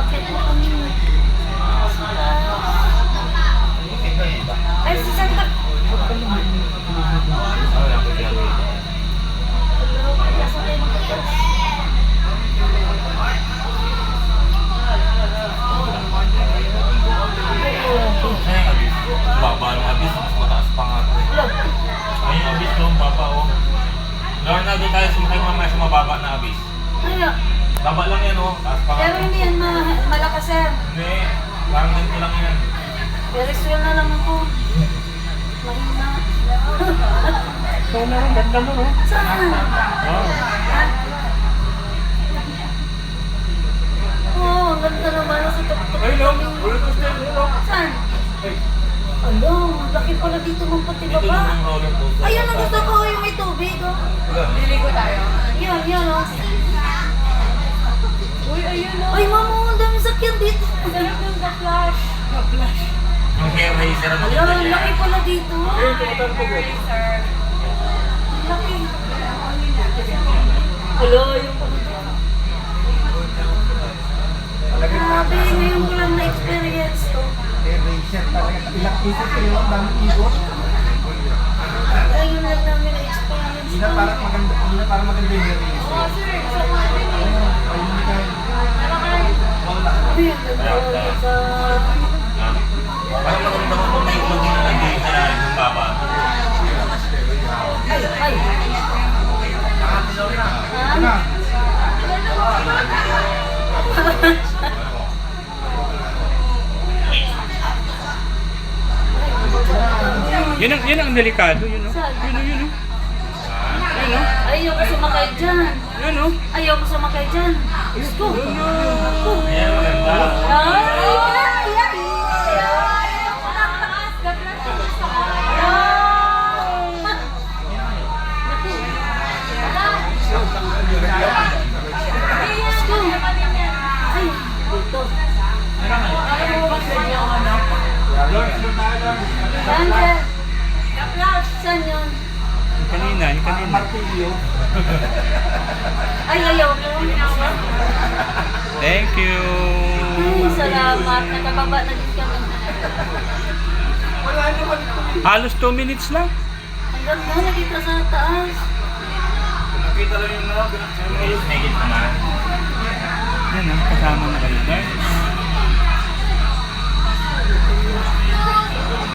Bakit na kami? Ay, si Santa. Baba ng abis, mas mataas pa nga ito. Ay, yung abis doon, baba o. Lord na doon tayo sumakay mamaya sa mababa na abis. Ay, Baba lang yan o, taas pa nga. pero hindi yan malakas yan. Hindi, parang ganito lang yan. Pero swell na lang ako. Mahina. Ikaw na rin, ganda mo, no? Saan? Wow. Oo, ang ganda naman. Nasa tuktok. Ay, no, roller coaster, no? Saan? Ay, Ano, laki pala dito ng pati dito baba. yung roller coaster. Ayun, ang gusto ko yung may tubig. Oh. Liligo tayo. Yun, oh. Uy, ayun o. Ay, mama, ang dami sakyan dito. Sarap ng ka-flash. Ka-flash. Yung hair racer na Ayun, ang laki pala dito. Sir. Laki. Hello, yung pala dito. Grabe, ngayon ko lang na-experience to. Eraser talaga. Ilang ikot kayo, ang daming ikot. Ngayon lang namin na-experience Hindi na to. parang maganda, hindi na parang maganda yung eraser. Oo, sir. Gusto ko natin eh. Ayun ka. Ay, ang ganda sa... Parang maganda mo may ikot din na nandito sa lalim ng baba. Ay, ay. Ito na. Yun ang delikado, yun o. Saan? Yun o. Yun o. Ayaw ko sumakay dyan. Yun o. Ayaw ko sumakay dyan. Gusto. Ako. Ayan, maganda. Ay, ay, Saan yun? Yung kanina. Martilyo. Ay, ayaw ko. Thank you. Ay, salamat. Nakababa na din kami. Wala naman ito. Halos 2 minutes lang. Ang ganda, nakita sa taas. Nakita lang yung mga, yung higit naman. Yan o. Kasama na kayo.